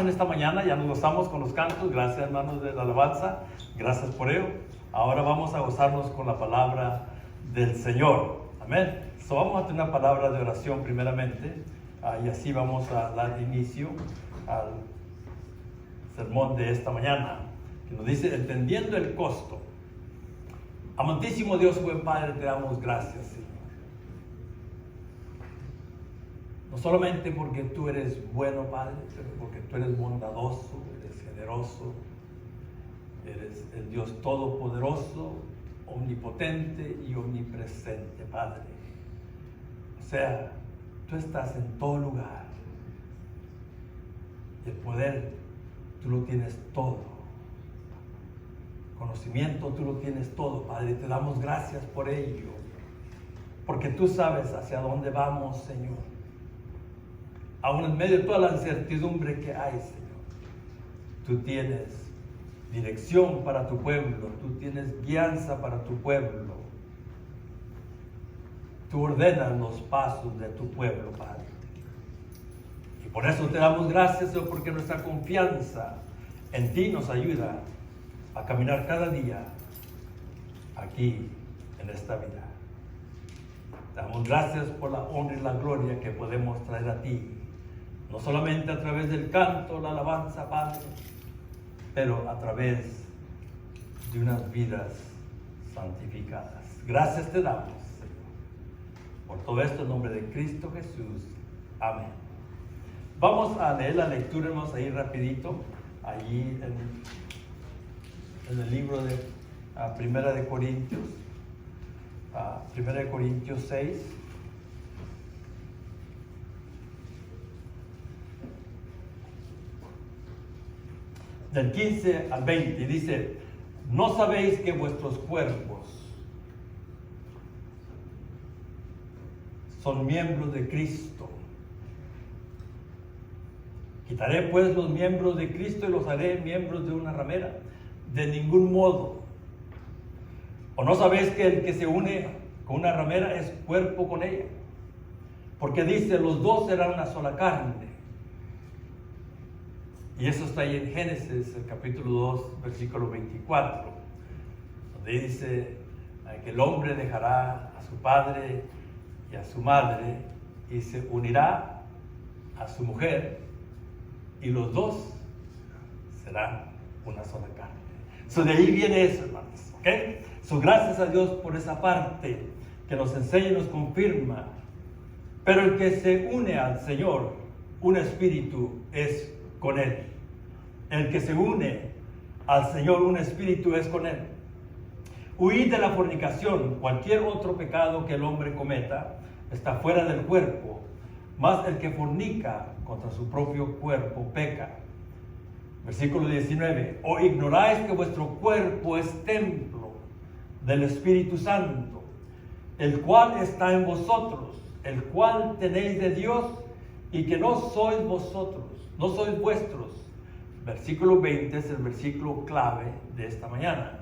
En esta mañana ya nos gozamos con los cantos, gracias hermanos de la alabanza, gracias por ello. Ahora vamos a gozarnos con la palabra del Señor, amén. Vamos a tener una palabra de oración primeramente, y así vamos a dar inicio al sermón de esta mañana, que nos dice, entendiendo el costo. Amantísimo Dios, buen Padre, te damos gracias, Señor. No solamente porque tú eres bueno, Padre, pero porque tú eres bondadoso, eres generoso, eres el Dios todopoderoso, omnipotente y omnipresente, Padre. O sea, tú estás en todo lugar. El poder, tú lo tienes todo. Conocimiento, tú lo tienes todo, Padre. Te damos gracias por ello, porque tú sabes hacia dónde vamos, Señor. Aún en medio de toda la incertidumbre que hay, Señor, tú tienes dirección para tu pueblo, tú tienes guianza para tu pueblo. Tú ordenas los pasos de tu pueblo, Padre. Y por eso te damos gracias, Señor, porque nuestra confianza en ti nos ayuda a caminar cada día aquí en esta vida. Te damos gracias por la honra y la gloria que podemos traer a ti. No solamente a través del canto, la alabanza, Padre, pero a través de unas vidas santificadas. Gracias te damos, Señor, por todo esto en nombre de Cristo Jesús. Amén. Vamos a leer la lectura, vamos a ir rapidito, allí en el libro de Primera de Corintios, Primera de Corintios 6. Del 15 al 20, dice, ¿no sabéis que vuestros cuerpos son miembros de Cristo? Quitaré pues los miembros de Cristo y los haré miembros de una ramera. De ningún modo. ¿O no sabéis que el que se une con una ramera es cuerpo con ella? Porque dice, los dos serán una sola carne. Y eso está ahí en Génesis, el capítulo 2, versículo 24, donde dice que el hombre dejará a su padre y a su madre y se unirá a su mujer y los dos serán una sola carne. De ahí viene eso, hermanos. ¿Okay? Gracias a Dios por esa parte que nos enseña y nos confirma. Pero el que se une al Señor, un espíritu es con Él. El que se une al Señor, un espíritu es con Él. Huid de la fornicación. Cualquier otro pecado que el hombre cometa está fuera del cuerpo, mas el que fornica contra su propio cuerpo peca. Versículo 19. ¿O ignoráis que vuestro cuerpo es templo del Espíritu Santo, el cual está en vosotros, el cual tenéis de Dios, y que no sois vosotros, no sois vuestros? Versículo 20 es el versículo clave de esta mañana.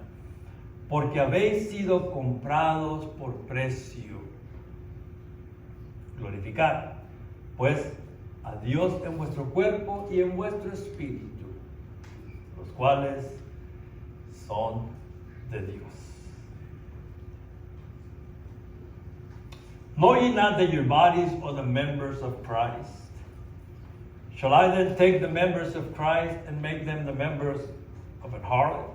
Porque habéis sido comprados por precio. Glorificad, pues, a Dios en vuestro cuerpo y en vuestro espíritu, los cuales son de Dios. Know ye not that your bodies are the members of Christ? Shall I then take the members of Christ and make them the members of an harlot?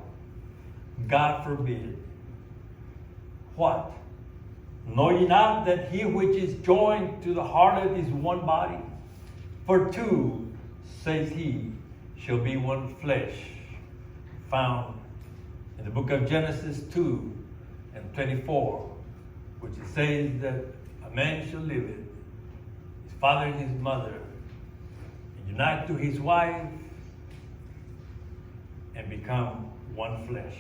God forbid. What? Know ye not that he which is joined to the harlot is one body? For two, says he, shall be one flesh. Found in the book of Genesis 2 and 24, which it says that a man shall live it, his father and his mother, and unite to his wife, and become one flesh.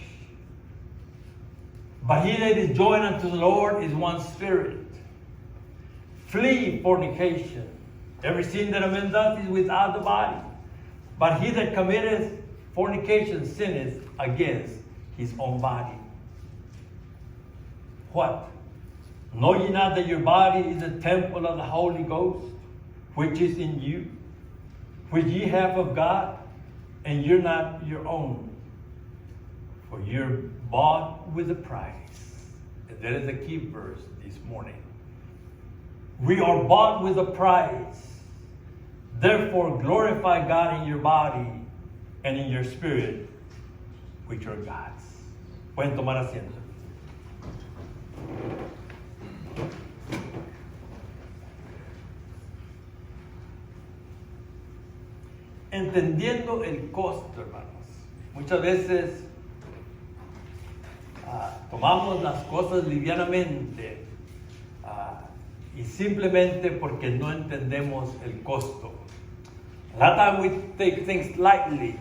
But he that is joined unto the Lord is one spirit. Flee fornication. Every sin that a man doth is without the body. But he that committeth fornication sinneth against his own body. What? Know ye not that your body is a temple of the Holy Ghost, which is in you, which ye have of God, and you're not your own. For you're bought with a price. And that is the key verse this morning. We are bought with a price. Therefore, glorify God in your body and in your spirit, which are God's. Pueden tomar asiento. Entendiendo el costo, hermanos. Muchas veces tomamos las cosas livianamente y simplemente porque no entendemos el costo. A lot of times we take things lightly,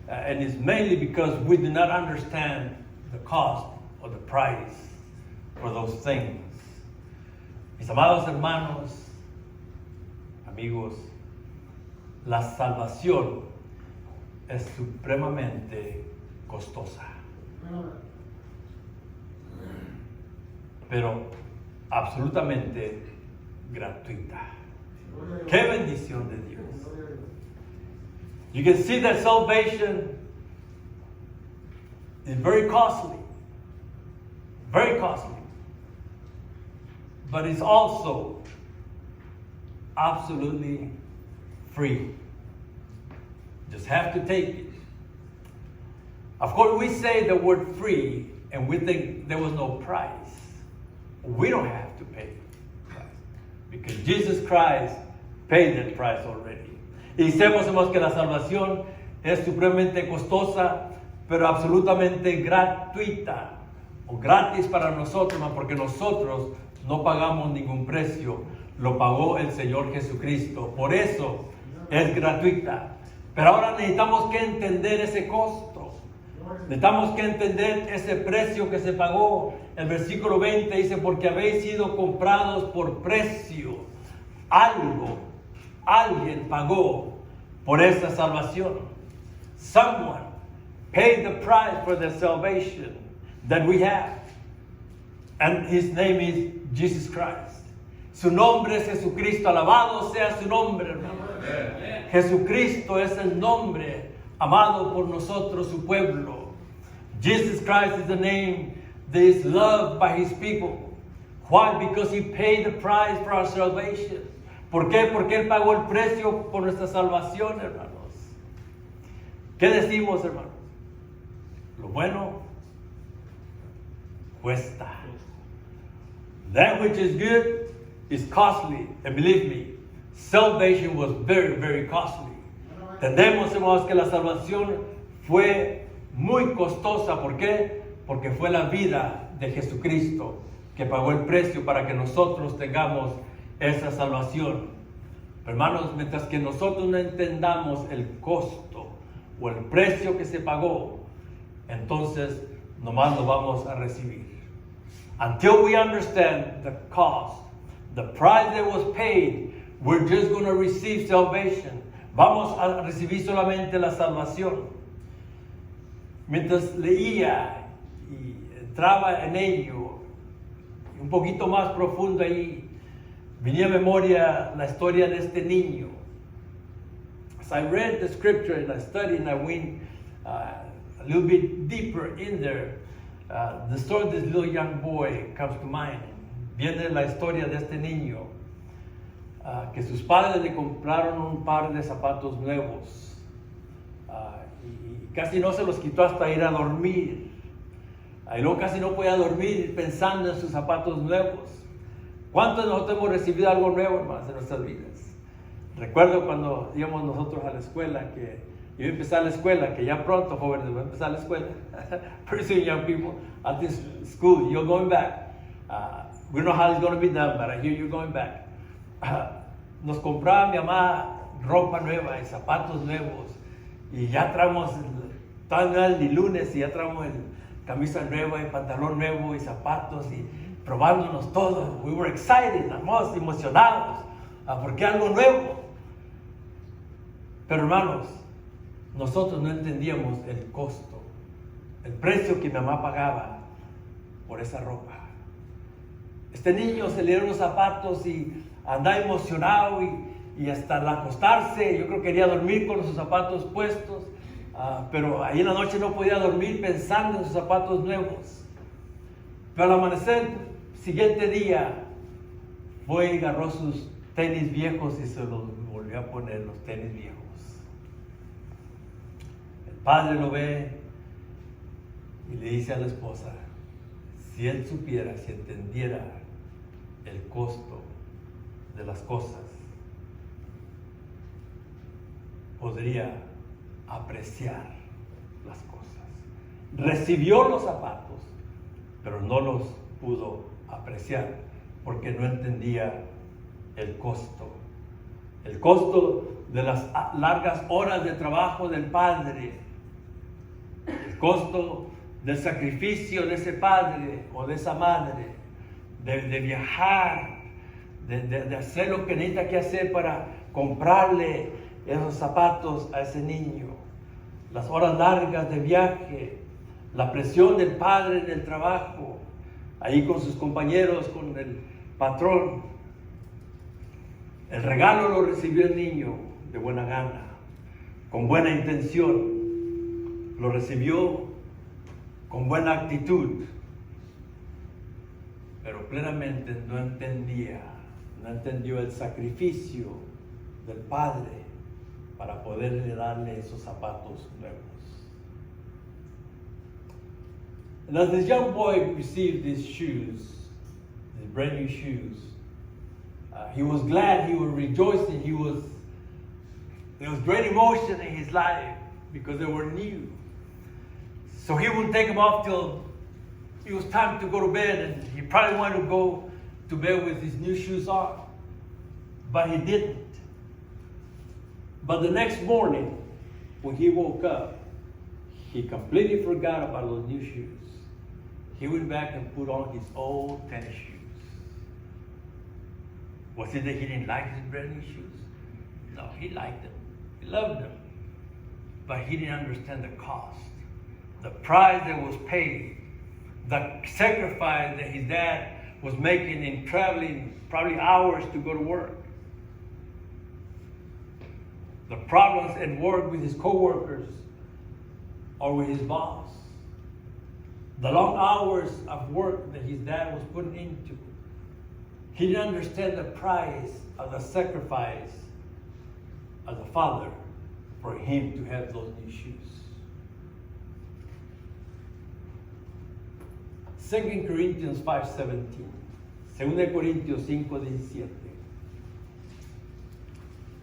and it's mainly because we do not understand the cost or the price for those things. Mis amados hermanos, amigos, la salvación es supremamente costosa, pero absolutamente gratuita. ¡Qué bendición de Dios! You can see that salvation is very costly, but it's also absolutely free. Just have to take it. Of course, we say the word free and we think there was no price. We don't have to pay the price because Jesus Christ paid that price already. Y sabemos que la salvación es supremamente costosa, pero absolutamente gratuita o gratis para nosotros, porque nosotros no pagamos ningún precio, lo pagó el Señor Jesucristo. Por eso es gratuita. Pero ahora necesitamos que entender ese costo. Necesitamos que entender ese precio que se pagó. El versículo 20 dice, porque habéis sido comprados por precio. Alguien pagó por esta salvación. Someone paid the price for the salvation that we have. And his name is Jesus Christ. Su nombre es Jesucristo. Alabado sea su nombre, hermano. Jesucristo es el nombre amado por nosotros, su pueblo. Jesus Christ is the name that is loved by his people. Why? Because he paid the price for our salvation. ¿Por qué? Porque él pagó el precio por nuestra salvación, hermanos. ¿Qué decimos, hermanos? Lo bueno cuesta. That which is good is costly. And believe me, salvation was very, very costly. Entendemos, hermanos, que la salvación fue muy costosa. ¿Por qué? Porque fue la vida de Jesucristo que pagó el precio para que nosotros tengamos esa salvación. Hermanos, mientras que nosotros no entendamos el costo o el precio que se pagó, entonces nomás lo vamos a recibir. Until we understand the cost, the price that was paid, we're just going to receive salvation. Vamos a recibir solamente la salvación. Mientras leía y entraba en ello, un poquito más profundo ahí, venía a memoria la historia de este niño. As I read the scripture and I studied and I went a little bit deeper in there, the story of this little young boy comes to mind. Viene la historia de este niño, que sus padres le compraron un par de zapatos nuevos y casi no se los quitó hasta ir a dormir. Y luego casi no podía dormir pensando en sus zapatos nuevos. ¿Cuántos de nosotros hemos recibido algo nuevo, hermanos, en nuestras vidas? Recuerdo cuando íbamos nosotros a la escuela, que iba a empezar la escuela, que ya pronto, jóvenes, voy a empezar la escuela. Pretty soon, young people, at this school, you're going back. We don't know how it's going to be done, but I hear you're going back. Nos compraba mi mamá ropa nueva y zapatos nuevos. Y ya traemos, todavía el lunes, y ya traemos camisa nueva y pantalón nuevo y zapatos y probándonos todo. We were excited, estamos emocionados, porque algo nuevo. Pero hermanos, nosotros no entendíamos el costo, el precio que mi mamá pagaba por esa ropa. Este niño se le dieron los zapatos y andaba emocionado y hasta al acostarse, yo creo que quería dormir con sus zapatos puestos, pero ahí en la noche no podía dormir pensando en sus zapatos nuevos. Pero al amanecer, siguiente día, fue y agarró sus tenis viejos y se los volvió a poner, los tenis viejos. El padre lo ve y le dice a la esposa, si él supiera, si entendiera el costo de las cosas, podría apreciar las cosas. Recibió los zapatos, pero no los pudo apreciar porque no entendía el costo. El costo de las largas horas de trabajo del padre, el costo del sacrificio de ese padre o de esa madre, de viajar, de hacer lo que necesita que hacer para comprarle esos zapatos a ese niño, las horas largas de viaje, la presión del padre en el trabajo, ahí con sus compañeros, con el patrón. El regalo lo recibió el niño de buena gana, con buena intención, lo recibió con buena actitud, pero plenamente no entendió el sacrificio del padre para poderle darle esos zapatos nuevos. And as this young boy received these shoes, these brand new shoes, he was glad, he was rejoicing, there was great emotion in his life because they were new. So he wouldn't take them off till it was time to go to bed, and he probably wanted to go to bed with his new shoes on, but he didn't. But the next morning, when he woke up, he completely forgot about those new shoes. He went back and put on his old tennis shoes. Was it that he didn't like his brand new shoes? No, he liked them. He loved them. But he didn't understand the cost, the price that was paid, the sacrifice that his dad was making in traveling probably hours to go to work. The problems at work with his co-workers or with his boss. The long hours of work that his dad was putting into. He didn't understand the price of the sacrifice of the father for him to have those new shoes. 2 Corinthians 5:17. 2 Corintios 5:17.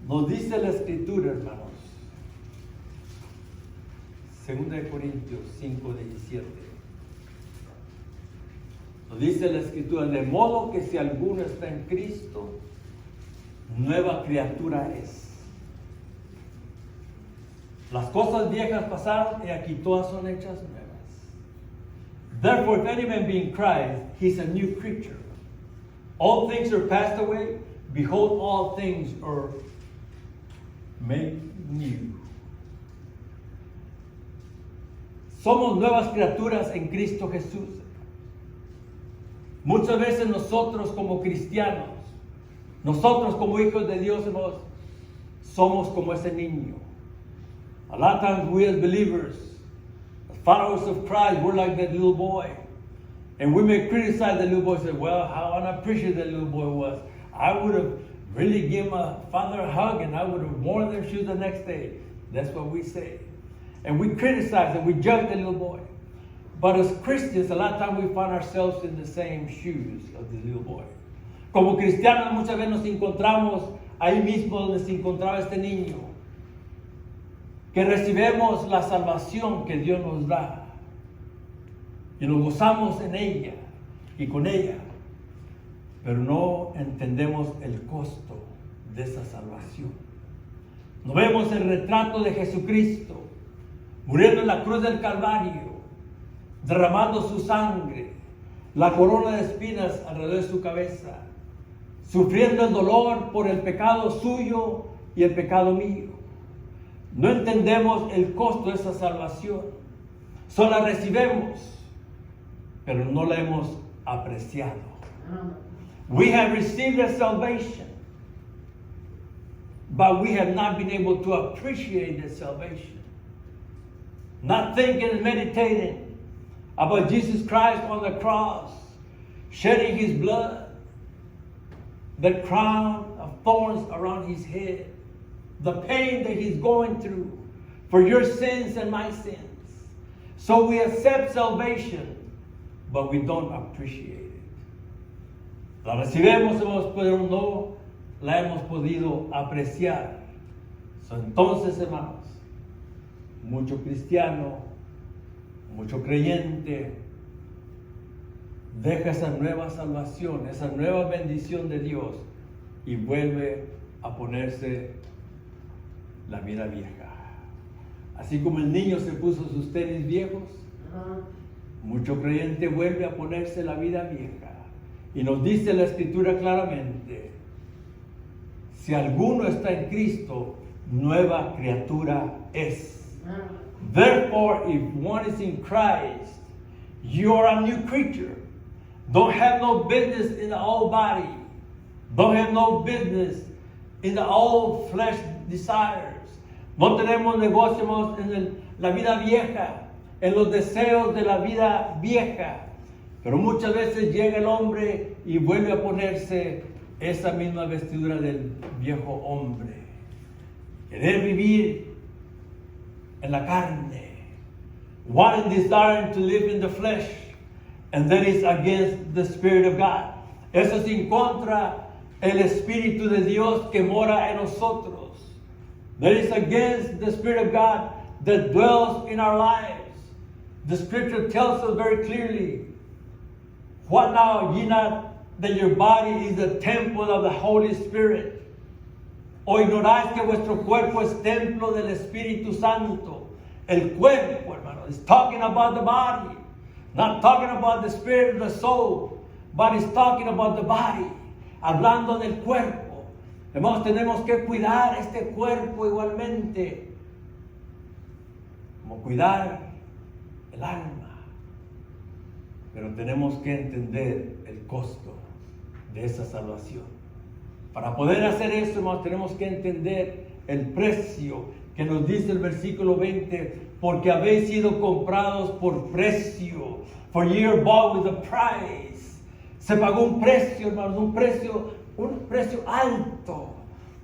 Nos dice la Escritura, hermanos. 2 Corintios 5:17. Nos dice la Escritura, de modo que si alguno está en Cristo, nueva criatura es. Las cosas viejas pasaron y aquí todas son hechas nuevas. Therefore, if any man be in Christ, he's a new creature. All things are passed away. Behold, all things are made new. Somos nuevas criaturas en Cristo Jesús. Muchas veces nosotros como cristianos, nosotros como hijos de Dios, somos como ese niño. A lot of times we as believers, as followers of Christ, we're like that little boy. And we may criticize the little boy and say, well, how unappreciative that little boy was. I would have really given my father a hug and I would have worn their shoes the next day. That's what we say. And we criticize and we judge the little boy. But as Christians, a lot of times we find ourselves in the same shoes of the little boy. Como cristianos muchas veces nos encontramos ahí mismo donde se encontraba este niño. Que recibimos la salvación que Dios nos da. Y nos gozamos en ella y con ella. Pero no entendemos el costo de esa salvación. No vemos el retrato de Jesucristo muriendo en la cruz del Calvario, derramando su sangre, la corona de espinas alrededor de su cabeza, sufriendo el dolor por el pecado suyo y el pecado mío. No entendemos el costo de esa salvación. Solo la recibimos, pero no la hemos apreciado. We have received a salvation. but we have not been able to appreciate that salvation. Not thinking and meditating about Jesus Christ on the cross, shedding his blood, the crown of thorns around his head, the pain that he's going through for your sins and my sins. So we accept salvation, but we don't appreciate it. La recibimos, pero no la hemos podido apreciar. So, entonces, hermanos, mucho cristiano, mucho creyente, deja esa nueva salvación, esa nueva bendición de Dios y vuelve a ponerse la vida vieja. Así como el niño se puso sus tenis viejos, mucho creyente vuelve a ponerse la vida vieja. Y nos dice la Escritura claramente, si alguno está en Cristo, nueva criatura es. Therefore, if one is in Christ, you are a new creature. Don't have no business in the old body. Don't have no business in the old flesh desires. No tenemos negocios en la vida vieja, en los deseos de la vida vieja. Pero muchas veces llega el hombre y vuelve a ponerse esa misma vestidura del viejo hombre. Querer vivir en la carne. One desiring to live in the flesh. And that is against the Spirit of God. Eso es en contra el Espíritu de Dios que mora en nosotros. That is against the Spirit of God that dwells in our lives. The Scripture tells us very clearly, what now ye not that your body is the temple of the Holy Spirit? ¿O ignoráis que vuestro cuerpo es templo del Espíritu Santo? El cuerpo, hermano, is talking about the body. Not talking about the spirit or the soul, but it's talking about the body. Hablando del cuerpo. Hermanos, tenemos que cuidar este cuerpo igualmente. Como cuidar el alma. Pero tenemos que entender el costo de esa salvación. Para poder hacer eso, hermanos, tenemos que entender el precio que nos dice el versículo 20, porque habéis sido comprados por precio. For ye are bought with a price. Se pagó un precio, hermanos, un precio alto.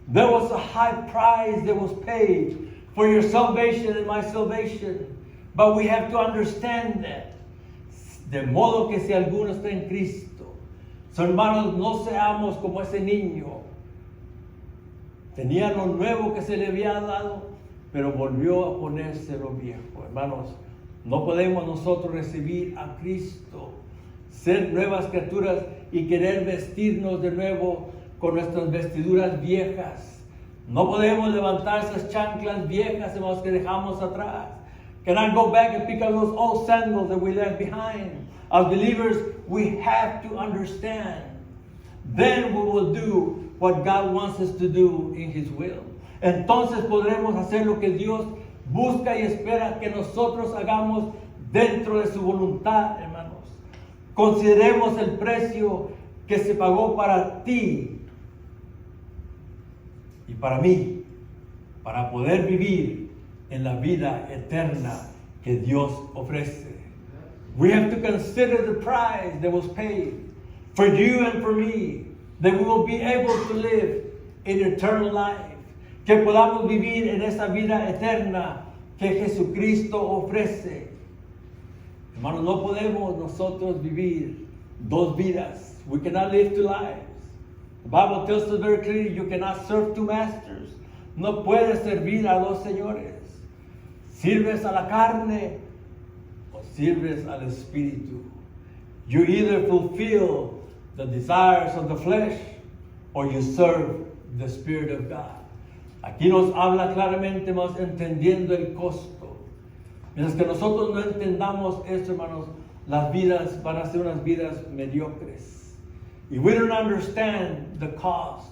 There was a high price that was paid for your salvation and my salvation. But we have to understand that. De modo que si alguno está en Cristo, so, hermanos, no seamos como ese niño. Tenía lo nuevo que se le había dado, pero volvió a ponerse lo viejo. Hermanos, no podemos nosotros recibir a Cristo, ser nuevas criaturas y querer vestirnos de nuevo con nuestras vestiduras viejas. No podemos levantar esas chanclas viejas, hermanos, que dejamos atrás. Cannot go back and pick up those old sandals that we left behind. As believers, we have to understand. Then we will do what God wants us to do in His will. Entonces podremos hacer lo que Dios busca y espera que nosotros hagamos dentro de su voluntad, hermanos. Consideremos el precio que se pagó para ti y para mí, para poder vivir en la vida eterna que Dios ofrece. We have to consider the price that was paid for you and for me, that we will be able to live in eternal life. Que podamos vivir en esa vida eterna que Jesucristo ofrece. Hermanos, no podemos nosotros vivir dos vidas. We cannot live two lives. The Bible tells us very clearly, you cannot serve two masters. No puedes servir a dos señores. Sirves a la carne o sirves al Espíritu. You either fulfill the desires of the flesh or you serve the Spirit of God. Aquí nos habla claramente, más entendiendo el costo. Mientras que nosotros no entendamos esto, hermanos, las vidas van a ser unas vidas mediocres. If we don't understand the cost,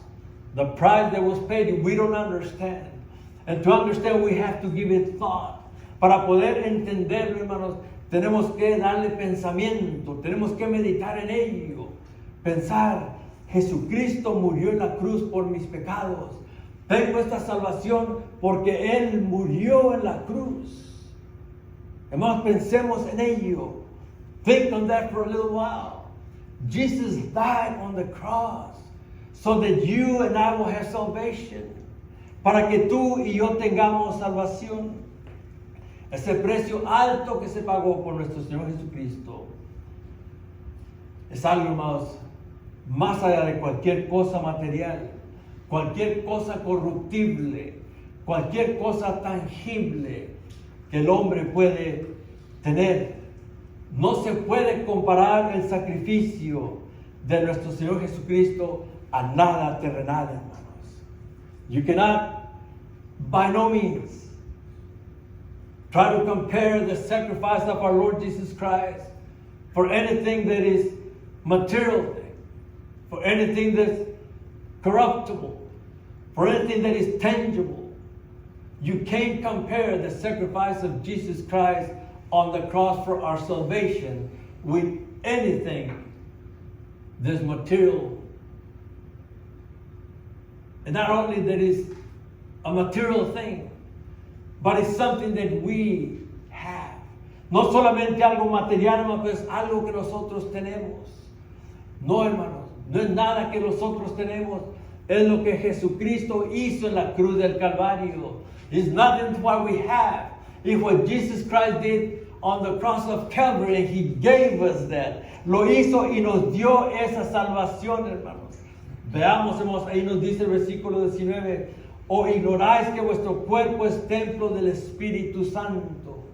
the price that was paid, if we don't understand. And to understand, we have to give it thought. Para poder entenderlo, hermanos, tenemos que darle pensamiento, tenemos que meditar en ello. Pensar, Jesucristo murió en la cruz por mis pecados. Tengo esta salvación porque Él murió en la cruz. Hermanos, pensemos en ello. Think on that for a little while. Jesus died on the cross so that you and I will have salvation. Para que tú y yo tengamos salvación. Ese precio alto que se pagó por nuestro Señor Jesucristo es algo más allá de cualquier cosa material, cualquier cosa corruptible, cualquier cosa tangible que el hombre puede tener. No se puede comparar el sacrificio de nuestro Señor Jesucristo a nada terrenal, hermanos. You cannot, by no means, try to compare the sacrifice of our Lord Jesus Christ for anything that is material, for anything that's corruptible, for anything that is tangible. You can't compare the sacrifice of Jesus Christ on the cross for our salvation with anything that's material. And not only that is a material thing, but it's something that we have. No solamente algo material, hermano, pero es algo que nosotros tenemos. No, hermanos, no es nada que nosotros tenemos. Es lo que Jesucristo hizo en la cruz del Calvario. It's nothing what we have. It's what Jesus Christ did on the cross of Calvary, and He gave us that. Lo hizo y nos dio esa salvación, hermanos. Veamos, hermanos, ahí nos dice el versículo 19. ¿O ignoráis que vuestro cuerpo es templo del Espíritu Santo?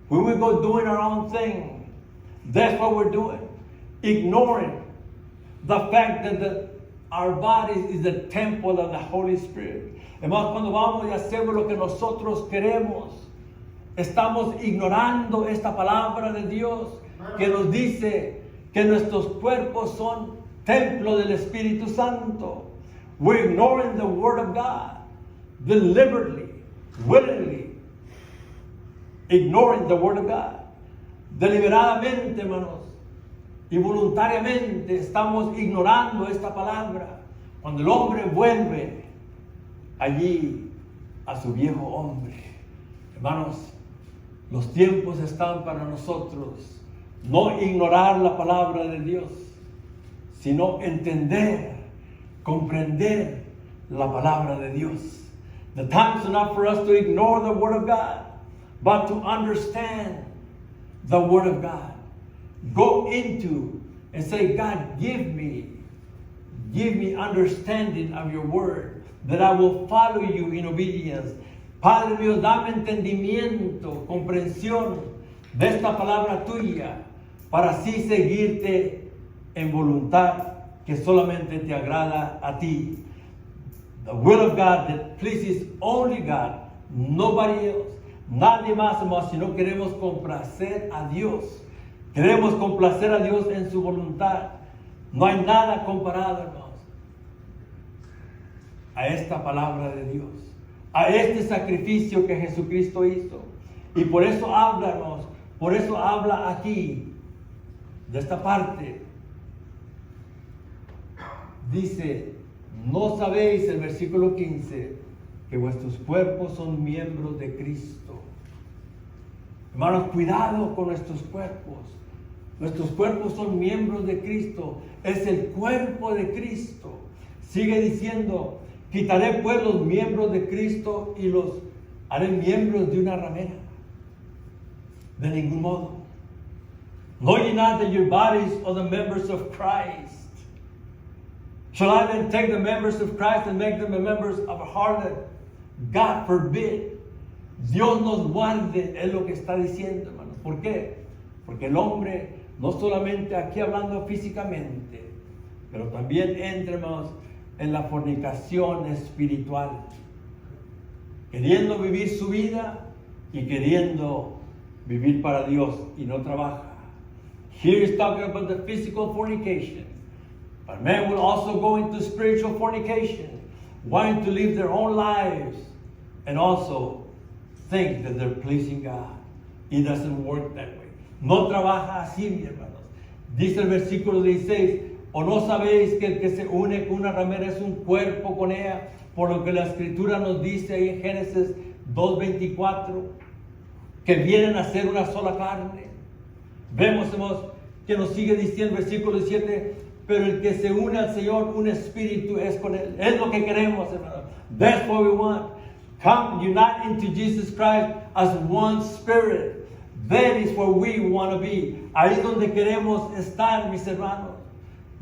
When we go doing our own thing, that's what we're doing. Ignoring the fact that our body is the temple of the Holy Spirit. Hermanos, cuando vamos y hacemos lo que nosotros queremos, estamos ignorando esta palabra de Dios que nos dice que nuestros cuerpos son templo del Espíritu Santo. We're ignoring the Word of God deliberately, willingly, ignoring the Word of God. Deliberadamente, hermanos, y voluntariamente estamos ignorando esta palabra. Cuando el hombre vuelve allí a su viejo hombre. Hermanos, los tiempos están para nosotros no ignorar la palabra de Dios, sino entender, comprender la palabra de Dios. The time is not for us to ignore the Word of God, but to understand the Word of God. Go into and say, God, give me understanding of your Word, that I will follow you in obedience. Padre mío, dame entendimiento, comprensión de esta palabra tuya, para así seguirte en voluntad que solamente te agrada a ti. The will of God that pleases only God, nobody else. Nadie más, hermanos, si no queremos complacer a Dios. Queremos complacer a Dios en su voluntad. No hay nada comparado, hermanos, a esta palabra de Dios, a este sacrificio que Jesucristo hizo. Y por eso habla, hermanos, por eso habla aquí, de esta parte. Dice, ¿no sabéis, el versículo 15, que vuestros cuerpos son miembros de Cristo? Hermanos, cuidado con nuestros cuerpos. Nuestros cuerpos son miembros de Cristo. Es el cuerpo de Cristo. Sigue diciendo, quitaré pues los miembros de Cristo y los haré miembros de una ramera. De ningún modo. Know ye not that your bodies are the members of Christ? Shall I then take the members of Christ and make them the members of a harlot? God forbid. Dios nos guarde, es lo que está diciendo, hermanos. ¿Por qué? Porque el hombre, no solamente aquí hablando físicamente, pero también entra, hermanos, en la fornicación espiritual, queriendo vivir su vida y queriendo vivir para Dios y no trabaja. Here is talking about the physical fornication, but men will also go into spiritual fornication, wanting to live their own lives and also think that they're pleasing God. It doesn't work that way. No trabaja así, mi hermanos. Dice el versículo 16, ¿O no sabéis que el que se une con una ramera es un cuerpo con ella? Por lo que la Escritura nos dice ahí en Génesis 2:24, que vienen a ser una sola carne. Vemos, hermanos, que nos sigue diciendo el versículo 17, pero el que se une al Señor, un espíritu es con Él. Es lo que queremos, hermanos. That's what we want. Come unite into Jesus Christ as one spirit. That is where we want to be. Ahí es donde queremos estar, mis hermanos.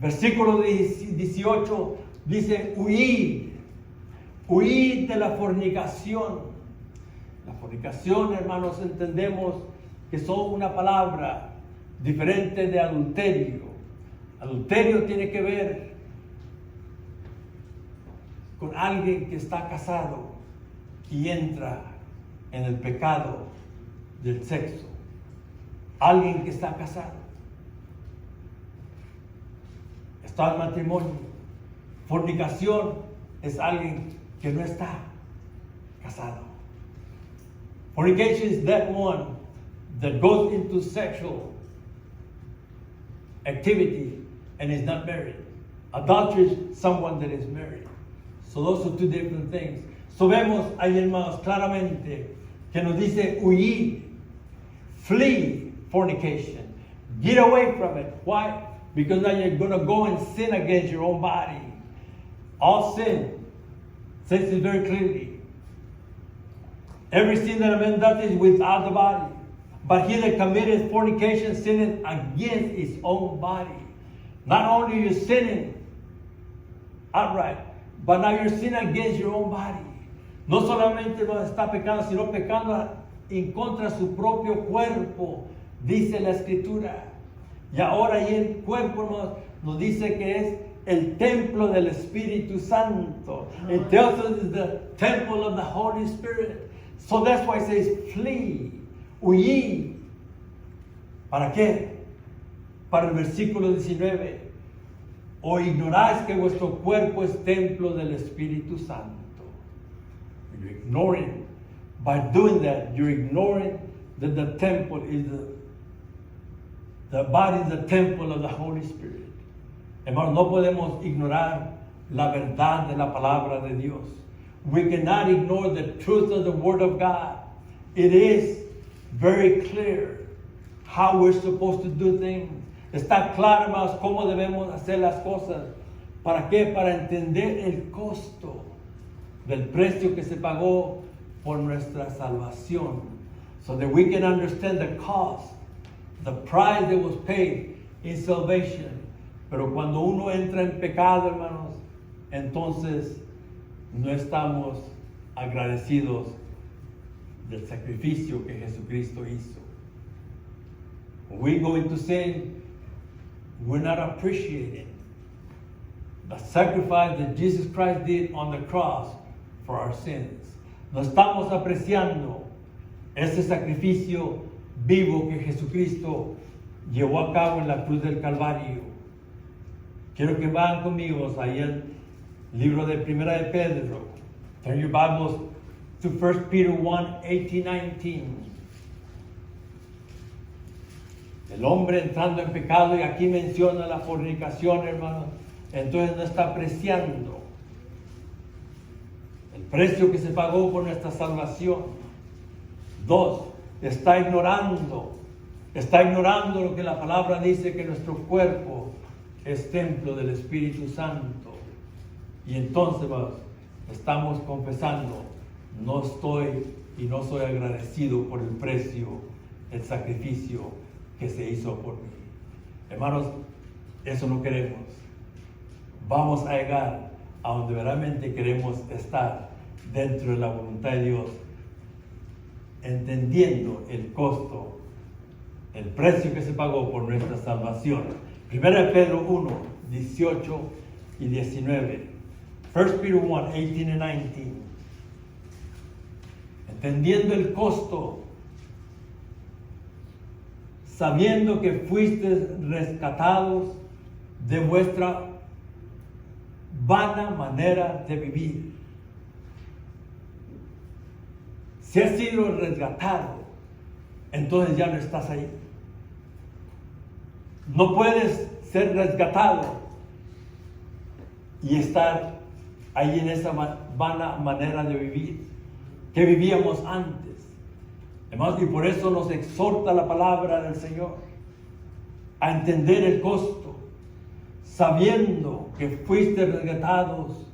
Versículo 18 dice, huid de la fornicación. La fornicación, hermanos, entendemos que son una palabra diferente de adulterio. Adulterio tiene que ver con alguien que está casado y entra en el pecado del sexo. Alguien que está casado. Está en matrimonio. Fornicación es alguien que no está casado. Fornication is that one that goes into sexual activity and is not married. Adultery is someone that is married. So those are two different things. So vemos ahí, hermanos, claramente que nos dice huir, flee fornication, get away from it. Why? Because now you're going to go and sin against your own body. All sin says it very clearly. Every sin that a man does is without the body. But he that committed fornication sinned against his own body. Not only are you sinning outright, but now you're sinning against your own body. No solamente no está pecando, sino pecando en contra de su propio cuerpo, dice la Escritura. Y ahora ahí el cuerpo nos dice que es el templo del Espíritu Santo. It tells us it's the temple of the Holy Spirit. So that's why it says flee, huí. ¿Para qué? Para el versículo 19. ¿O ignoráis que vuestro cuerpo es templo del Espíritu Santo? You're ignoring. By doing that, you're ignoring that the temple is the body is the temple of the Holy Spirit. Hermanos, no podemos ignorar la verdad de la palabra de Dios. We cannot ignore the truth of the Word of God. It is very clear how we're supposed to do things. Está claro, hermanos, cómo debemos hacer las cosas. ¿Para qué? Para entender el costo del precio que se pagó por nuestra salvación. So that we can understand the cost, the price that was paid in salvation. Pero cuando uno entra en pecado, hermanos, entonces no estamos agradecidos del sacrificio que Jesucristo hizo. When we go into sin, we're not appreciating the sacrifice that Jesus Christ did on the cross for our sins. No estamos apreciando ese sacrificio vivo que Jesucristo llevó a cabo en la cruz del Calvario. Quiero que vayan conmigo ahí al libro de Primera de Pedro. Turn your Bibles to 1 Peter 1, 18, 19. El hombre entrando en pecado, y aquí menciona la fornicación, hermano, entonces no está apreciando el precio que se pagó por nuestra salvación. 2, está ignorando lo que la palabra dice, que nuestro cuerpo es templo del Espíritu Santo. Y entonces, hermanos, estamos confesando, no estoy y no soy agradecido por el precio, el sacrificio que se hizo por mí. Hermanos, eso no queremos. Vamos a llegar a donde verdaderamente queremos estar, dentro de la voluntad de Dios, entendiendo el costo, el precio que se pagó por nuestra salvación. 1 Pedro 1, 18 y 19. 1 Peter 1, 18 y 19. Entendiendo el costo, sabiendo que fuisteis rescatados de vuestra vana manera de vivir. Si has sido rescatado, entonces ya no estás ahí. No puedes ser rescatado y estar ahí en esa vana manera de vivir que vivíamos antes. Hermanos, y por eso nos exhorta la palabra del Señor a entender el costo, sabiendo que fuiste rescatados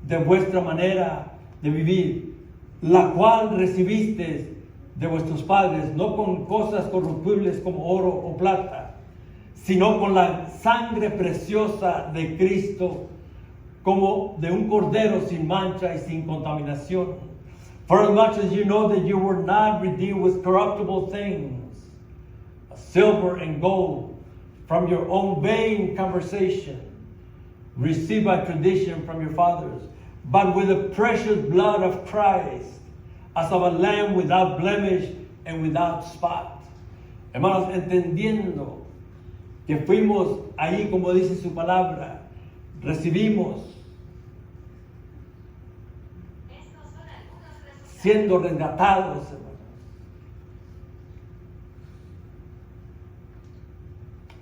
de vuestra manera de vivir, la cual recibiste de vuestros padres, no con cosas corruptibles como oro o plata, sino con la sangre preciosa de Cristo, como de un cordero sin mancha y sin contaminación. For as much as you know that you were not redeemed with corruptible things, silver and gold, from your own vain conversation, received by tradition from your fathers, but with the precious blood of Christ, as of a lamb without blemish and without spot. Hermanos, entendiendo que fuimos ahí, como dice su palabra, recibimos, siendo rescatados, hermanos,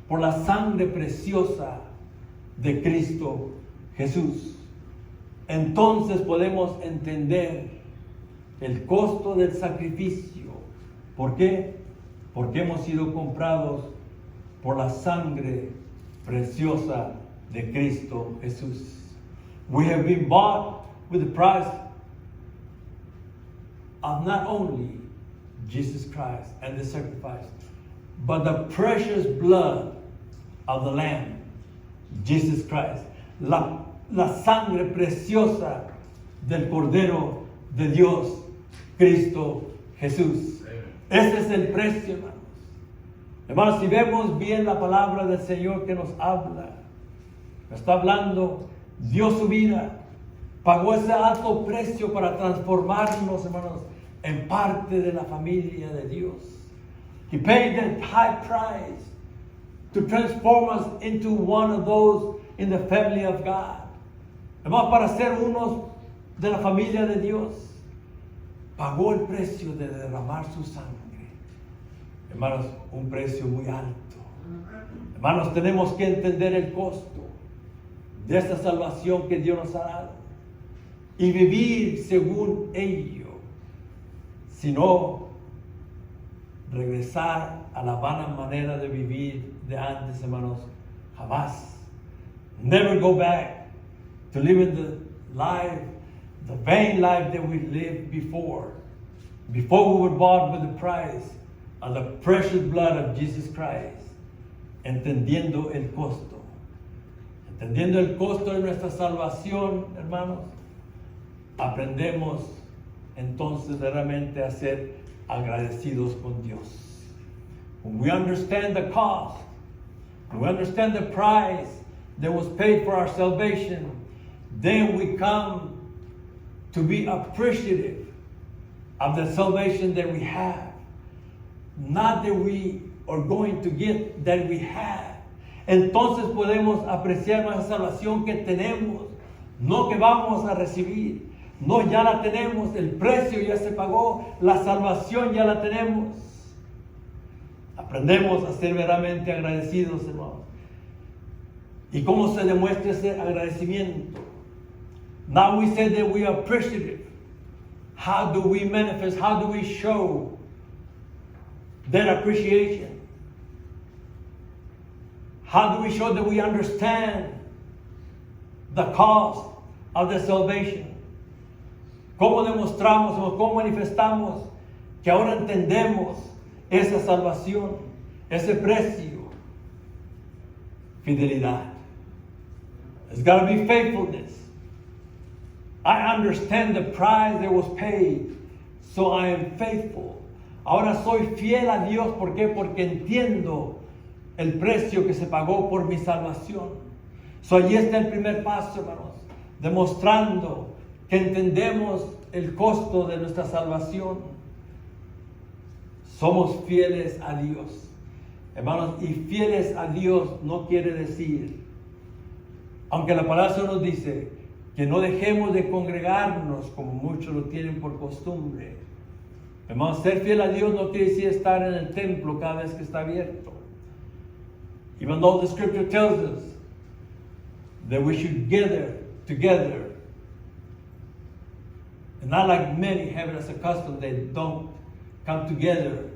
por la sangre preciosa de Cristo Jesús. Entonces podemos entender el costo del sacrificio. ¿Por qué? Porque hemos sido comprados por la sangre preciosa de Cristo Jesús. We have been bought with the price of not only Jesus Christ and the sacrifice, but the precious blood of the Lamb, Jesus Christ. La sangre preciosa del Cordero de Dios, Cristo Jesús. Ese es el precio, hermanos. Hermanos, si vemos bien la palabra del Señor que nos habla, nos está hablando, dio su vida, pagó ese alto precio para transformarnos, hermanos, en parte de la familia de Dios. He paid that high price to transform us into one of those in the family of God. Hermanos, para ser unos de la familia de Dios, pagó el precio de derramar su sangre. Hermanos, un precio muy alto. Hermanos, tenemos que entender el costo de esta salvación que Dios nos ha dado y vivir según ello, sino regresar a la vana manera de vivir de antes, hermanos, jamás. Never go back to living the life, the vain life that we lived before we were bought with the price of the precious blood of Jesus Christ. Entendiendo el costo. Entendiendo el costo de nuestra salvación, hermanos, aprendemos entonces realmente a ser agradecidos con Dios. When we understand the cost, when we understand the price that was paid for our salvation, then we come to be appreciative of the salvation that we have. Not that we are going to get, that we have. Entonces podemos apreciar nuestra salvación que tenemos, no que vamos a recibir. No, ya la tenemos, el precio ya se pagó, la salvación ya la tenemos. Aprendemos a ser verdaderamente agradecidos, hermanos. ¿Y cómo se demuestra ese agradecimiento? Now we say that we are appreciative. How do we manifest? How do we show that appreciation? How do we show that we understand the cost of the salvation? ¿Cómo demostramos o cómo manifestamos que ahora entendemos esa salvación, ese precio? Fidelidad. It's got to be faithfulness. I understand the price that was paid, so I am faithful. Ahora soy fiel a Dios, ¿por qué? Porque entiendo el precio que se pagó por mi salvación. So allí está el primer paso, hermanos, demostrando que entendemos el costo de nuestra salvación. Somos fieles a Dios. Hermanos, y fieles a Dios no quiere decir, aunque la palabra nos dice que no dejemos de congregarnos como muchos lo tienen por costumbre. Hermanos, ser fiel a Dios no quiere decir estar en el templo cada vez que está abierto. Even though the scripture tells us that we should gather together. And not like many have it as a custom, they don't come together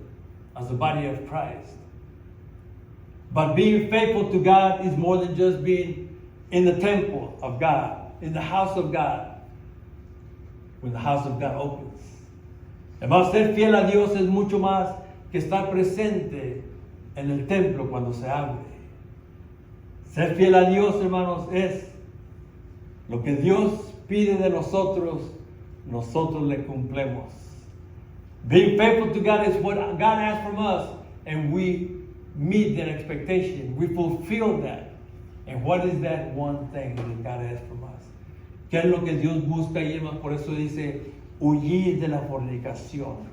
as the body of Christ. But being faithful to God is more than just being in the temple of God, in the house of God, when the house of God opens. Hermanos, ser fiel a Dios es mucho más que estar presente en el templo cuando se abre. Ser fiel a Dios, hermanos, es lo que Dios pide de nosotros, nosotros le cumplimos. Being faithful to God is what God asks from us, and we meet that expectation. We fulfill that. And what is that one thing that God asks from us? ¿Qué es lo que Dios busca? Y hermanos, por eso dice, huir de la fornicación.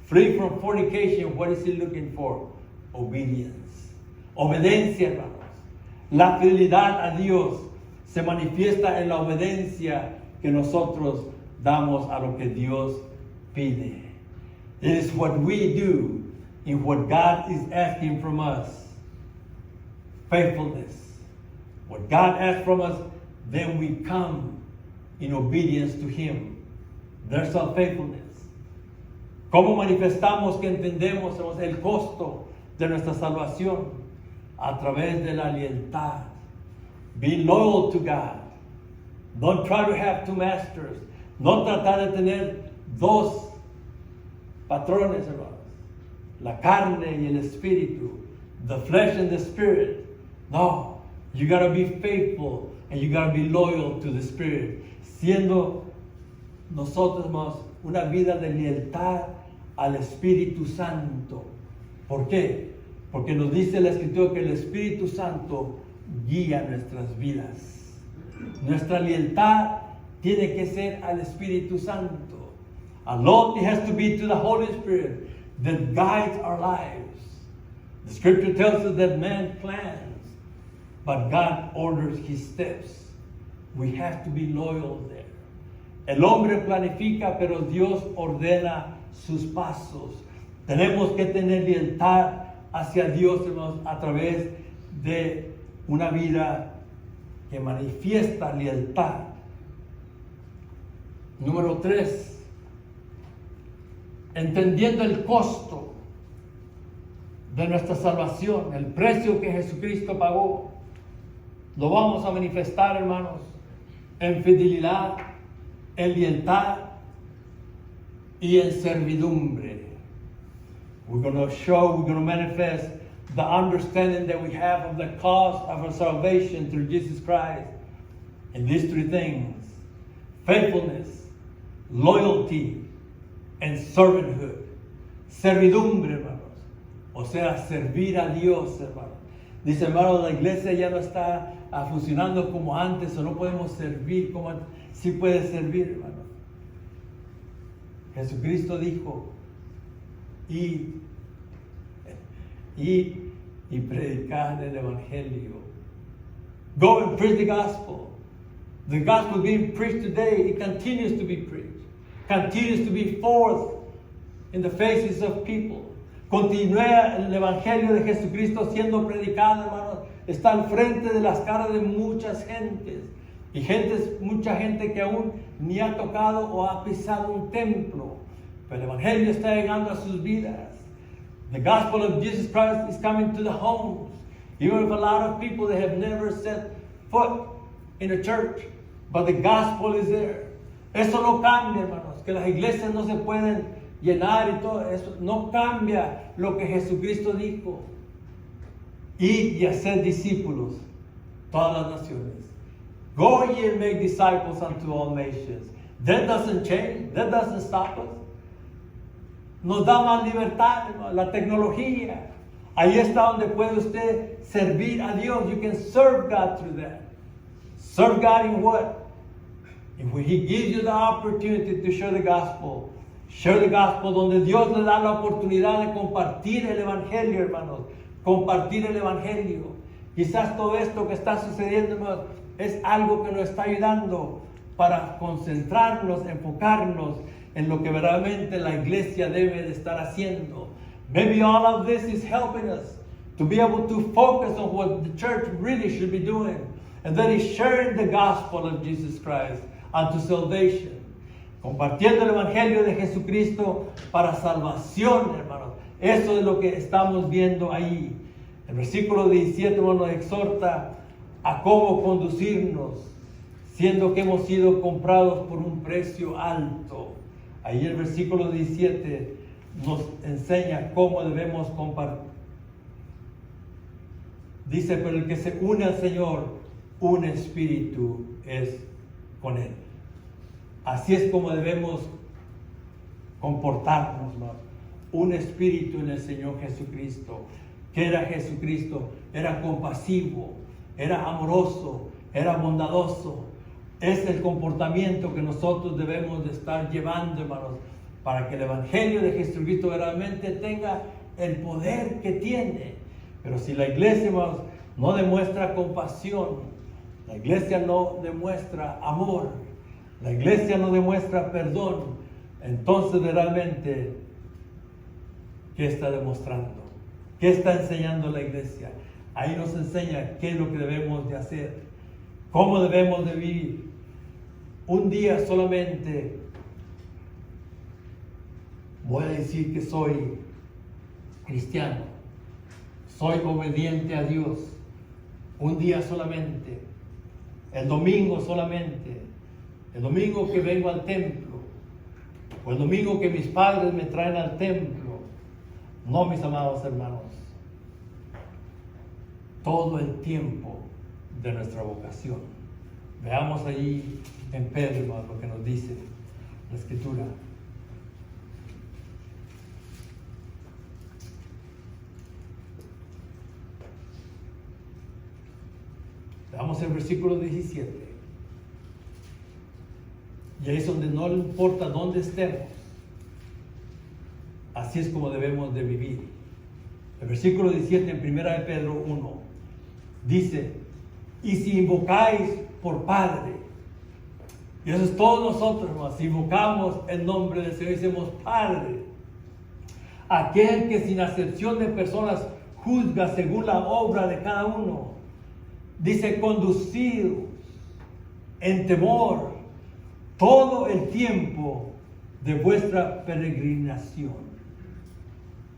Flee from fornication. What is he looking for? Obedience. Obediencia, hermanos. La fidelidad a Dios se manifiesta en la obediencia que nosotros damos a lo que Dios pide. It is what we do in what God is asking from us. Faithfulness. What God asks from us, then we come in obedience to Him. There's some faithfulness. ¿Cómo manifestamos que entendemos el costo de nuestra salvación? A través de la lealtad. Be loyal to God. Don't try to have two masters. No tratar de tener dos patrones, hermanos. La carne y el espíritu. The flesh and the spirit. No. You got to be faithful and you got to be loyal to the spirit. Siendo nosotros, hermanos, una vida de lealtad al Espíritu Santo. ¿Por qué? Porque nos dice la Escritura que el Espíritu Santo guía nuestras vidas. Nuestra lealtad tiene que ser al Espíritu Santo. Our loyalty has to be to the Holy Spirit that guides our lives. The Scripture tells us that man plans, but God orders his steps. We have to be loyal there. El hombre planifica, pero Dios ordena sus pasos. Tenemos que tener lealtad hacia Dios, hermanos, a través de una vida que manifiesta lealtad. Número 3, entendiendo el costo de nuestra salvación, el precio que Jesucristo pagó, lo vamos a manifestar, hermanos, en fidelidad, en lealtad y en servidumbre. We're going to manifest the understanding that we have of the cost of our salvation through Jesus Christ in these 3 things: faithfulness, loyalty, and servanthood. Servidumbre, hermanos. O sea, servir a Dios, hermanos. Dice, hermanos, la iglesia ya no está funcionando como antes, o no podemos servir como antes. Sí puede servir, hermanos. Jesucristo dijo, id y predicar el Evangelio. Go and preach the gospel. The gospel being preached today, it continues to be preached. Continues to be forth in the faces of people. Continúa el Evangelio de Jesucristo siendo predicado, hermanos. Está al frente de las caras de muchas gentes. Y mucha gente que aún ni ha tocado o ha pisado un templo. Pero el Evangelio está llegando a sus vidas. The gospel of Jesus Christ is coming to the homes. Even if a lot of people that have never set foot in a church, but the gospel is there. Eso no cambia, hermanos. Que las iglesias no se pueden llenar y todo eso. No cambia lo que Jesucristo dijo. Id y hacer discípulos todas las naciones. Go ye and make disciples unto all nations. That doesn't change. That doesn't stop us. Nos da más libertad, hermano, la tecnología. Ahí está donde puede usted servir a Dios. You can serve God through that. Serve God in what? If He gives you the opportunity to share the gospel donde Dios le da la oportunidad de compartir el Evangelio, hermanos. Compartir el Evangelio. Quizás todo esto que está sucediendo, hermanos, es algo que nos está ayudando para concentrarnos, enfocarnos en lo que verdaderamente la iglesia debe de estar haciendo. Maybe all of this is helping us to be able to focus on what the church really should be doing. And that is sharing the gospel of Jesus Christ unto salvation. Compartiendo el evangelio de Jesucristo para salvación, hermanos. Eso es lo que estamos viendo ahí. El versículo 17 nos exhorta a cómo conducirnos, siendo que hemos sido comprados por un precio alto. Ahí el versículo 17 nos enseña cómo debemos compartir. Dice, pero el que se une al Señor, un espíritu es con Él. Así es como debemos comportarnos, ¿no? Un espíritu en el Señor Jesucristo. ¿Qué era Jesucristo? Era compasivo, era amoroso, era bondadoso. Es el comportamiento que nosotros debemos de estar llevando, hermanos, para que el Evangelio de Jesucristo realmente tenga el poder que tiene. Pero si la iglesia, hermanos, no demuestra compasión, la iglesia no demuestra amor, la iglesia no demuestra perdón, entonces realmente, ¿qué está demostrando? ¿Qué está enseñando la iglesia? Ahí nos enseña qué es lo que debemos de hacer, cómo debemos de vivir. Un día solamente voy a decir que soy cristiano, soy obediente a Dios. Un día solamente, el domingo solamente, el domingo que vengo al templo, o el domingo que mis padres me traen al templo. No, mis amados hermanos, todo el tiempo de nuestra vocación. Veamos allí en Pedro lo que nos dice la Escritura. Veamos el versículo 17. Y ahí es donde no le importa dónde estemos. Así es como debemos de vivir. El versículo 17 en 1 de Pedro 1 dice, y si invocáis por Padre, y eso es todos nosotros, hermanos, si invocamos el nombre del Señor, decimos Padre, aquel que sin acepción de personas juzga según la obra de cada uno, dice, conducidos en temor todo el tiempo de vuestra peregrinación.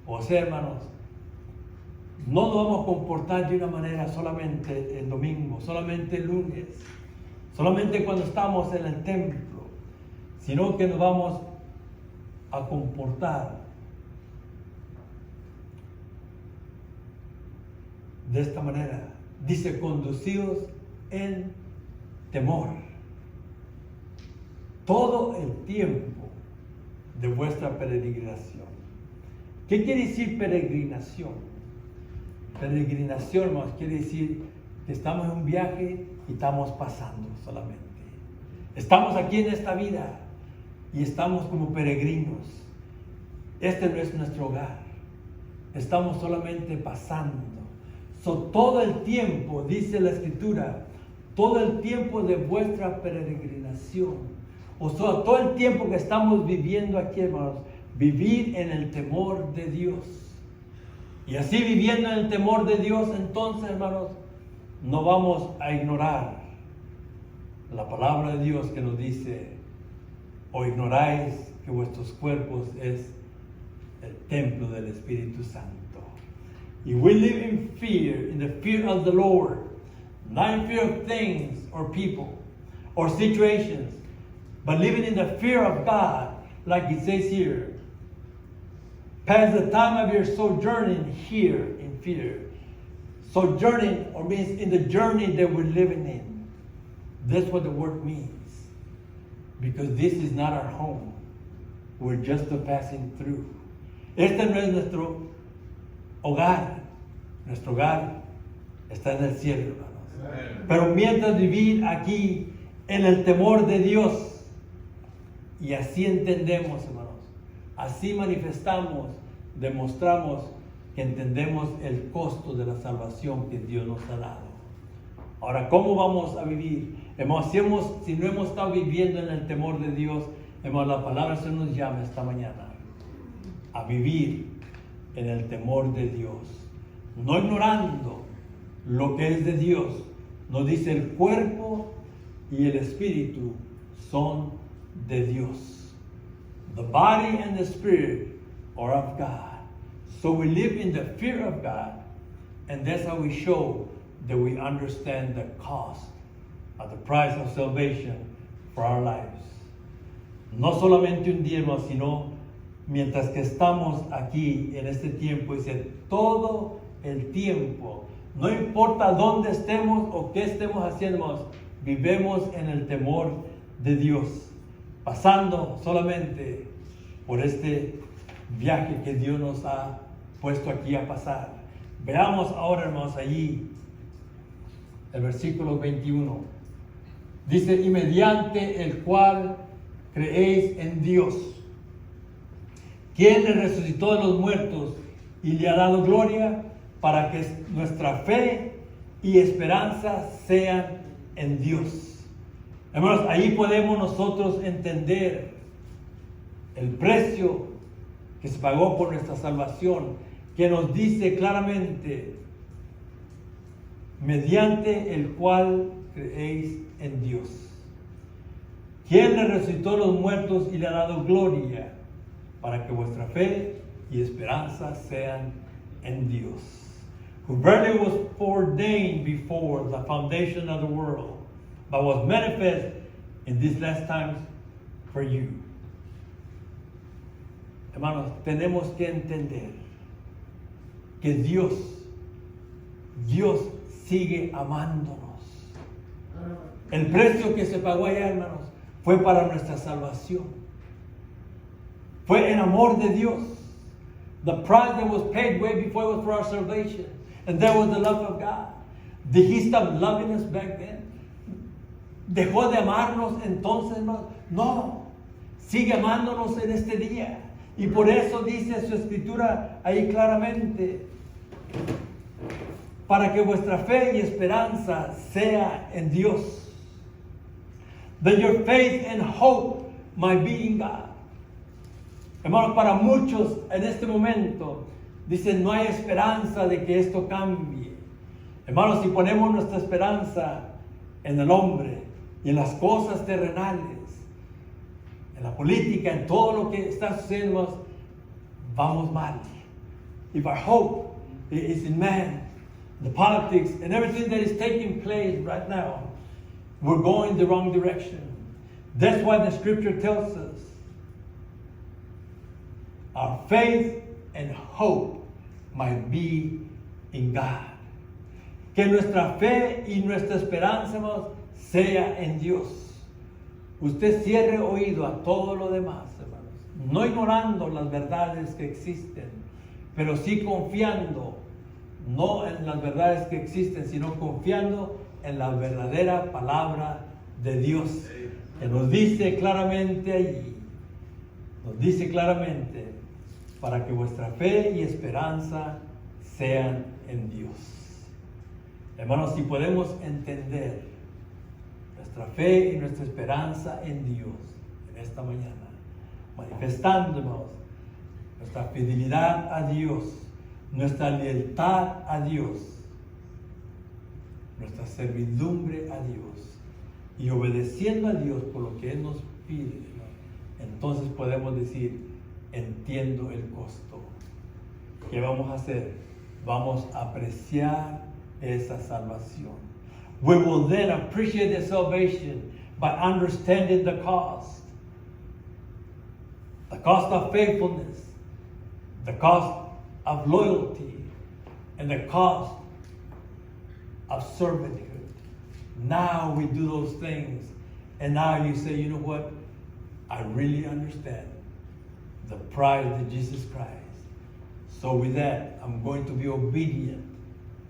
O sea, hermanos, no nos vamos a comportar de una manera solamente el domingo, solamente el lunes, solamente cuando estamos en el templo, sino que nos vamos a comportar de esta manera. Dice, conducidos en temor todo el tiempo de vuestra peregrinación. ¿Qué quiere decir peregrinación? Peregrinación, hermanos, quiere decir que estamos en un viaje y estamos pasando solamente. Estamos aquí en esta vida y estamos como peregrinos. Este no es nuestro hogar. Estamos solamente pasando. Todo el tiempo, dice la Escritura, todo el tiempo de vuestra peregrinación. O sea, todo el tiempo que estamos viviendo aquí, hermanos, vivir en el temor de Dios. Y así viviendo en el temor de Dios, entonces, hermanos, no vamos a ignorar la palabra de Dios que nos dice, o ignoráis que vuestros cuerpos es el templo del Espíritu Santo. If we live in the fear of the Lord, not in fear of things or people or situations, but living in the fear of God, like it says here, pass the time of your sojourning here in fear. Sojourning or means in the journey that we're living in. That's what the word means. Because this is not our home. We're just passing through. Este no es nuestro hogar. Nuestro hogar está en el cielo, hermanos. Pero mientras vivir aquí en el temor de Dios, y así entendemos, hermanos, así manifestamos, demostramos que entendemos el costo de la salvación que Dios nos ha dado. Ahora, ¿cómo vamos a vivir? Hermanos, si no hemos estado viviendo en el temor de Dios, hermanos, la palabra se nos llama esta mañana a vivir en el temor de Dios, no ignorando lo que es de Dios, nos dice el cuerpo y el espíritu son de Dios. The body and the spirit are of God. So we live in the fear of God, and that's how we show that we understand the cost of the price of salvation for our lives. No solamente un día, hermanos, sino mientras que estamos aquí en este tiempo, dice todo el tiempo, no importa dónde estemos o qué estemos haciendo, hermanos, vivemos en el temor de Dios, pasando solamente por este viaje que Dios nos ha puesto aquí a pasar. Veamos ahora, hermanos, allí el versículo 21. Dice, y mediante el cual creéis en Dios, quien le resucitó de los muertos y le ha dado gloria, para que nuestra fe y esperanza sean en Dios. Hermanos, ahí podemos nosotros entender el precio que se pagó por nuestra salvación, que nos dice claramente, mediante el cual creéis en Dios. Quien le resucitó de los muertos y le ha dado gloria, para que vuestra fe y esperanza sean en Dios. Who barely was foreordained before the foundation of the world, but was manifest in these last times for you. Hermanos, tenemos que entender que Dios sigue amándonos. El precio que se pagó allá, hermanos, fue para nuestra salvación. Fue en amor de Dios. The price that was paid way before was for our salvation. And that was the love of God. Did He stop loving us back then? ¿Dejó de amarnos entonces, hermanos? No. Sigue amándonos en este día. Y por eso dice su escritura ahí claramente, para que vuestra fe y esperanza sea en Dios. That your faith and hope might be in God. Hermanos, para muchos en este momento dicen no hay esperanza de que esto cambie. Hermanos, si ponemos nuestra esperanza en el hombre y en las cosas terrenales, en la política, en todo lo que está sucediendo, vamos mal. If our hope is in man, the politics and everything that is taking place right now, we're going the wrong direction. That's why the scripture tells us our faith and hope might be in God. Que nuestra fe y nuestra esperanza, hermanos, sea en Dios. Usted cierre oído a todo lo demás, hermanos. No ignorando las verdades que existen, pero sí confiando, no en las verdades que existen, sino confiando en la verdadera palabra de Dios, que nos dice claramente allí, nos dice claramente, para que vuestra fe y esperanza sean en Dios. Hermanos, si podemos entender nuestra fe y nuestra esperanza en Dios en esta mañana, manifestándonos nuestra fidelidad a Dios, nuestra lealtad a Dios, nuestra servidumbre a Dios y obedeciendo a Dios por lo que Él nos pide, ¿no? Entonces podemos decir, entiendo el costo. ¿Qué vamos a hacer? Vamos a apreciar esa salvación. We will then appreciate the salvation by understanding the cost of faithfulness, the cost of loyalty, and the cost of servanthood. Now we do those things, and now you say, you know what? I really understand the price of Jesus Christ. So with that, I'm going to be obedient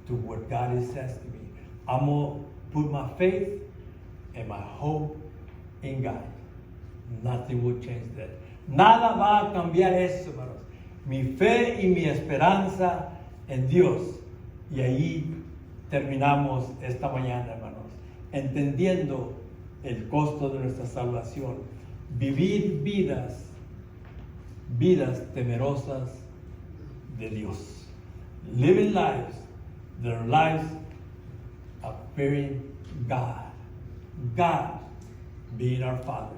to what God is asking me. I'm going to put my faith and my hope in God. Nothing will change that. Nada va a cambiar eso, hermanos. Mi fe y mi esperanza en Dios. Y ahí terminamos esta mañana, hermanos, entendiendo el costo de nuestra salvación. Vivir vidas temerosas de Dios. Living lives that are lives of fearing God. God being our Father.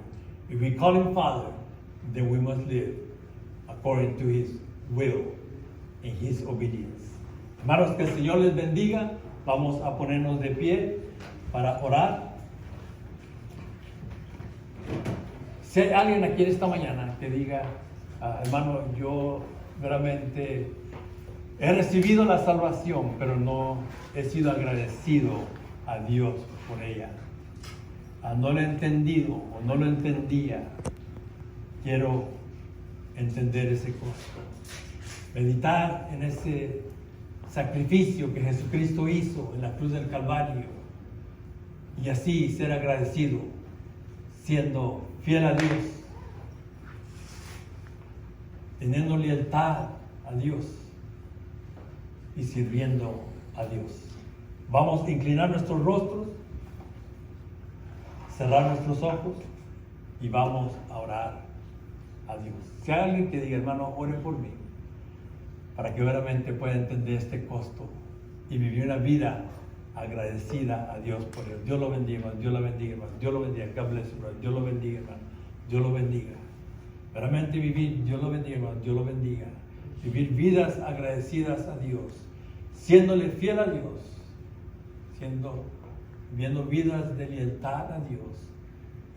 If we call Him Father, then we must live according to His will and His obedience. Hermanos, que el Señor les bendiga. Vamos a ponernos de pie para orar. Si hay alguien aquí esta mañana que diga, hermano, yo realmente he recibido la salvación, pero no he sido agradecido a Dios por ella. No lo he entendido o no lo entendía. Quiero entender ese costo. Meditar en ese sacrificio que Jesucristo hizo en la cruz del Calvario y así ser agradecido, siendo fiel a Dios, teniendo lealtad a Dios y sirviendo a Dios. Vamos a inclinar nuestros rostros, cerrar nuestros ojos y vamos a orar a Dios. Si hay alguien que diga, hermano, ore por mí, para que verdaderamente pueda entender este costo y vivir una vida agradecida a Dios por él. Dios lo bendiga, hermano. Dios lo bendiga, hermano. Dios lo bendiga. God bless you, brother. Dios lo bendiga, hermano. Dios lo bendiga. Verdaderamente vivir, Dios lo bendiga, hermano. Dios lo bendiga. Vivir vidas agradecidas a Dios, siéndole fiel a Dios, viviendo vidas de lealtad a Dios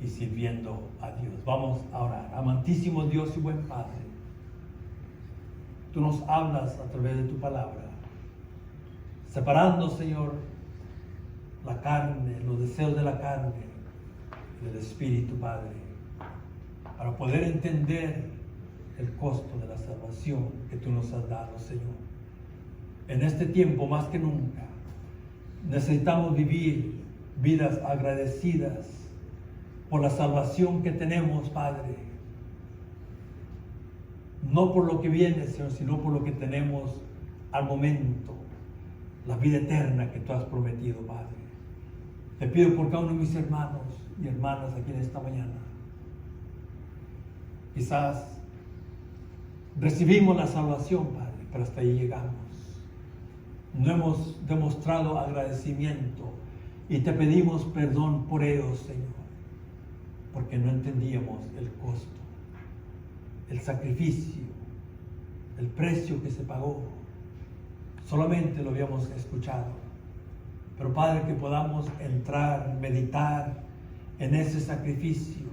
y sirviendo a Dios. Vamos a orar. Amantísimo Dios y buen Padre, Tú nos hablas a través de tu palabra, separando, Señor, la carne, los deseos de la carne y del Espíritu, Padre, para poder entender el costo de la salvación que Tú nos has dado, Señor. En este tiempo, más que nunca, necesitamos vivir vidas agradecidas por la salvación que tenemos, Padre. No por lo que viene, Señor, sino por lo que tenemos al momento, la vida eterna que Tú has prometido, Padre. Te pido por cada uno de mis hermanos y hermanas aquí en esta mañana. Quizás recibimos la salvación, Padre, pero hasta ahí llegamos. No hemos demostrado agradecimiento y Te pedimos perdón por ello, Señor, porque no entendíamos el costo, el sacrificio, el precio que se pagó. Solamente lo habíamos escuchado. Pero Padre, que podamos entrar, meditar en ese sacrificio,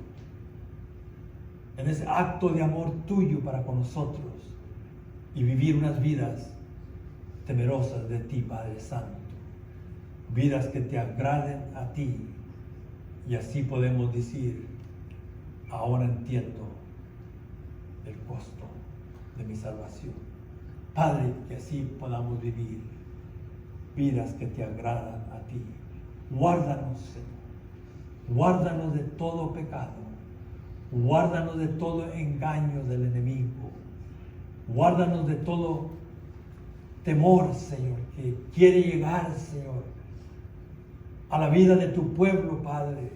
en ese acto de amor Tuyo para con nosotros y vivir unas vidas temerosas de Ti, Padre Santo. Vidas que Te agraden a Ti. Y así podemos decir, ahora entiendo el costo de mi salvación. Padre, que así podamos vivir vidas que Te agradan a Ti. Guárdanos, Señor. Guárdanos de todo pecado. Guárdanos de todo engaño del enemigo. Guárdanos de todo temor, Señor, que quiere llegar, Señor, a la vida de Tu pueblo, Padre,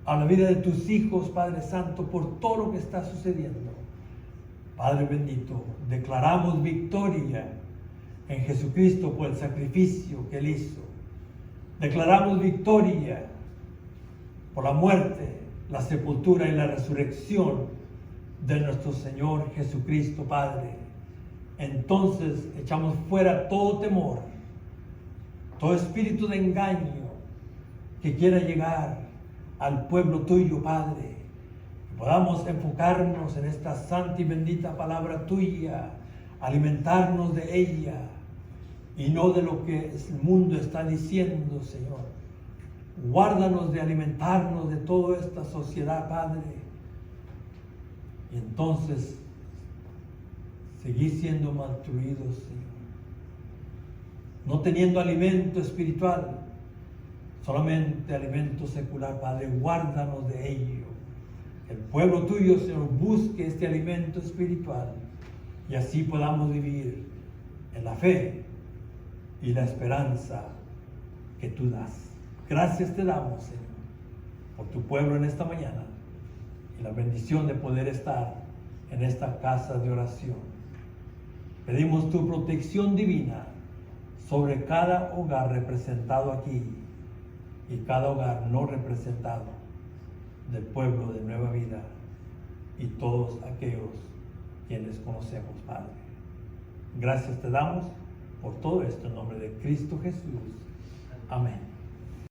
a la vida de Tus hijos, Padre Santo, por todo lo que está sucediendo. Padre bendito, declaramos victoria en Jesucristo por el sacrificio que Él hizo. Declaramos victoria por la muerte, la sepultura y la resurrección de nuestro Señor Jesucristo, Padre. Entonces echamos fuera todo temor, todo espíritu de engaño que quiera llegar al pueblo Tuyo, Padre. Que podamos enfocarnos en esta santa y bendita palabra Tuya, alimentarnos de ella y no de lo que el mundo está diciendo, Señor. Guárdanos de alimentarnos de toda esta sociedad, Padre. Y entonces seguir siendo maltruidos, Señor. No teniendo alimento espiritual, solamente alimento secular, Padre. Guárdanos de ello. El pueblo Tuyo, Señor, busque este alimento espiritual y así podamos vivir en la fe y la esperanza que Tú das. Gracias Te damos, Señor, por Tu pueblo en esta mañana y la bendición de poder estar en esta casa de oración. Pedimos Tu protección divina sobre cada hogar representado aquí y cada hogar no representado del pueblo de Nueva Vida y todos aquellos quienes conocemos, Padre. Gracias te damos por todo esto en nombre de Cristo Jesús. Amén.